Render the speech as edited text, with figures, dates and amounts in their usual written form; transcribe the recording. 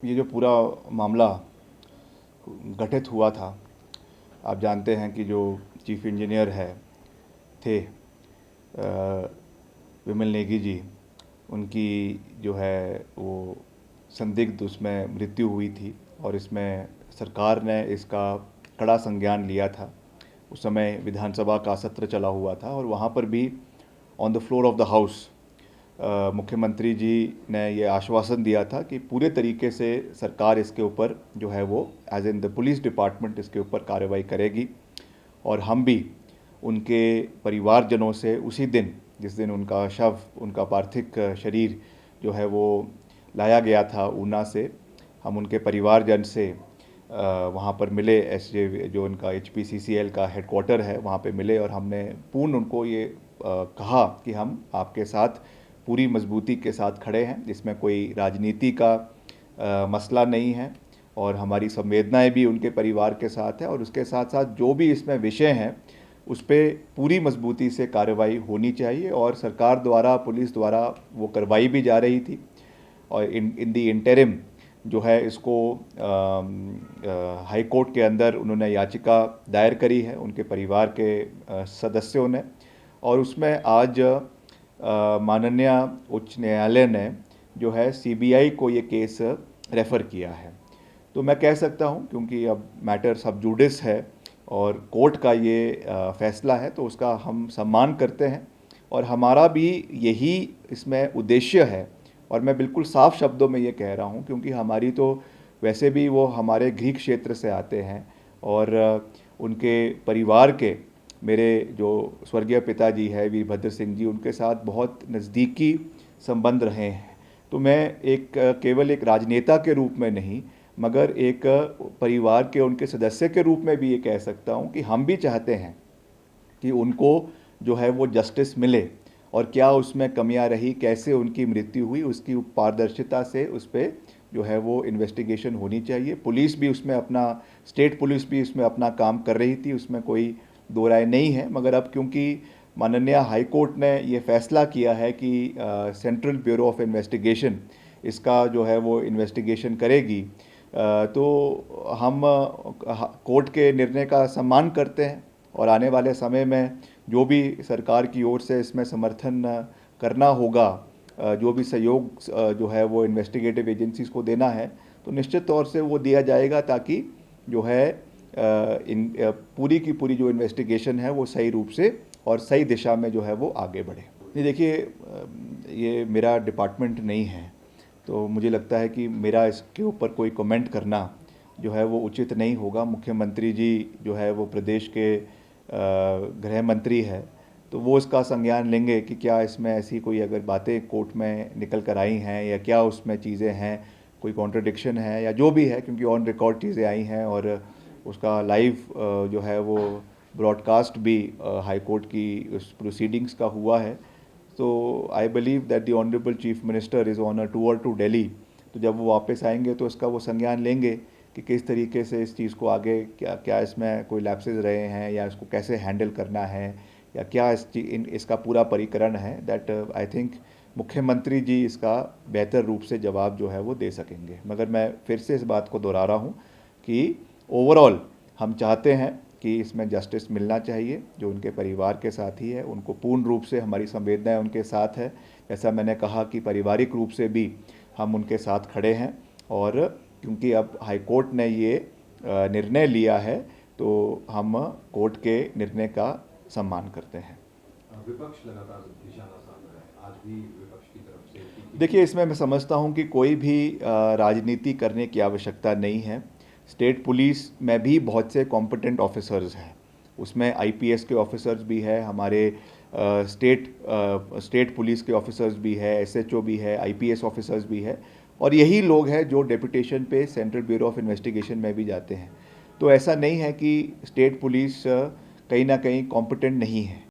ये जो पूरा मामला घटित हुआ था, आप जानते हैं कि जो चीफ इंजीनियर थे विमल नेगी जी, उनकी जो है वो संदिग्ध उसमें मृत्यु हुई थी और इसमें सरकार ने इसका कड़ा संज्ञान लिया था। उस समय विधानसभा का सत्र चला हुआ था और वहाँ पर भी on the floor of the house मुख्यमंत्री जी ने ये आश्वासन दिया था कि पूरे तरीके से सरकार इसके ऊपर जो है वो as in the police department इसके ऊपर कार्रवाई करेगी। और हम भी उनके परिवारजनों से उसी दिन जिस दिन उनका शव, उनका पार्थिव शरीर जो है वो लाया गया था ऊना से, हम उनके परिवारजन से वहाँ पर मिले। जो उनका HPCCL का हेडक्वार्टर है वहाँ पे मिले और हमने पूर्ण उनको ये कहा कि हम आपके साथ पूरी मजबूती के साथ खड़े हैं, इसमें कोई राजनीति का मसला नहीं है और हमारी संवेदनाएं भी उनके परिवार के साथ है और उसके साथ साथ जो भी इसमें विषय हैं उस पर पूरी मजबूती से कार्रवाई होनी चाहिए और सरकार द्वारा, पुलिस द्वारा वो करवाई भी जा रही थी। और इन दी इंटरिम जो है इसको हाई कोर्ट के अंदर उन्होंने याचिका दायर करी है उनके परिवार के सदस्यों ने और उसमें आज माननीय उच्च न्यायालय ने जो है CBI को ये केस रेफ़र किया है। तो मैं कह सकता हूँ क्योंकि अब मैटर सब जुडिस है और कोर्ट का ये फैसला है तो उसका हम सम्मान करते हैं और हमारा भी यही इसमें उद्देश्य है। और मैं बिल्कुल साफ शब्दों में ये कह रहा हूँ क्योंकि हमारी तो वैसे भी वो हमारे गृह क्षेत्र से आते हैं और उनके परिवार के मेरे जो स्वर्गीय पिताजी है वीरभद्र सिंह जी, उनके साथ बहुत नज़दीकी संबंध रहे हैं। तो मैं केवल एक राजनेता के रूप में नहीं मगर एक परिवार के उनके सदस्य के रूप में भी ये कह सकता हूँ कि हम भी चाहते हैं कि उनको जो है वो जस्टिस मिले और क्या उसमें कमियां रही, कैसे उनकी मृत्यु हुई, उसकी पारदर्शिता से उस पर जो है वो इन्वेस्टिगेशन होनी चाहिए। पुलिस भी उसमें अपना, स्टेट पुलिस भी उसमें अपना काम कर रही थी, उसमें कोई दो राय नहीं है। मगर अब क्योंकि माननीय हाई कोर्ट ने ये फैसला किया है कि सेंट्रल ब्यूरो ऑफ इन्वेस्टिगेशन इसका जो है वो इन्वेस्टिगेशन करेगी, तो हम कोर्ट के निर्णय का सम्मान करते हैं और आने वाले समय में जो भी सरकार की ओर से इसमें समर्थन करना होगा, जो भी सहयोग जो है वो इन्वेस्टिगेटिव एजेंसीज़ को देना है तो निश्चित तौर से वो दिया जाएगा ताकि जो है पूरी की पूरी जो इन्वेस्टिगेशन है वो सही रूप से और सही दिशा में जो है वो आगे बढ़े। ये देखिए, ये मेरा डिपार्टमेंट नहीं है तो मुझे लगता है कि मेरा इसके ऊपर कोई कमेंट करना जो है वो उचित नहीं होगा। मुख्यमंत्री जी जो है वो प्रदेश के गृह मंत्री है तो वो इसका संज्ञान लेंगे कि क्या इसमें ऐसी कोई अगर बातें कोर्ट में निकल कर आई हैं या क्या उसमें चीज़ें हैं, कोई कॉन्ट्रडिक्शन है या जो भी है, क्योंकि ऑन रिकॉर्ड चीज़ें आई हैं और उसका लाइव जो है वो ब्रॉडकास्ट भी हाई कोर्ट की उस प्रोसीडिंग्स का हुआ है। तो I believe that the honourable chief minister is on a tour to Delhi. तो जब वो वापस आएंगे तो इसका वो संज्ञान लेंगे कि किस तरीके से इस चीज़ को आगे, क्या इसमें कोई लैप्सेस रहे हैं या इसको कैसे हैंडल करना है या क्या इसका पूरा परिकरण है। दैट आई थिंक मुख्यमंत्री जी इसका बेहतर रूप से जवाब जो है वो दे सकेंगे। मगर मैं फिर से इस बात को दोहरा रहा हूँ कि ओवरऑल हम चाहते हैं कि इसमें जस्टिस मिलना चाहिए। जो उनके परिवार के साथी है उनको पूर्ण रूप से हमारी संवेदनाएं उनके साथ है। जैसा मैंने कहा कि पारिवारिक रूप से भी हम उनके साथ खड़े हैं और क्योंकि अब हाई कोर्ट ने ये निर्णय लिया है तो हम कोर्ट के निर्णय का सम्मान करते हैं। विपक्ष लगातार निशाना साध रहा है, आज भी विपक्ष की तरफ से। देखिए, इसमें मैं समझता हूँ कि कोई भी राजनीति करने की आवश्यकता नहीं है। स्टेट पुलिस में भी बहुत से कॉम्पिटेंट ऑफिसर्स हैं, उसमें IPS के ऑफिसर्स भी है, हमारे स्टेट पुलिस के ऑफिसर्स भी है, SHO भी है, IPS ऑफिसर्स भी है और यही लोग हैं जो डेपुटेशन पे सेंट्रल ब्यूरो ऑफ इन्वेस्टिगेशन में भी जाते हैं। तो ऐसा नहीं है कि स्टेट पुलिस कहीं ना कहीं कॉम्पिटेंट नहीं है।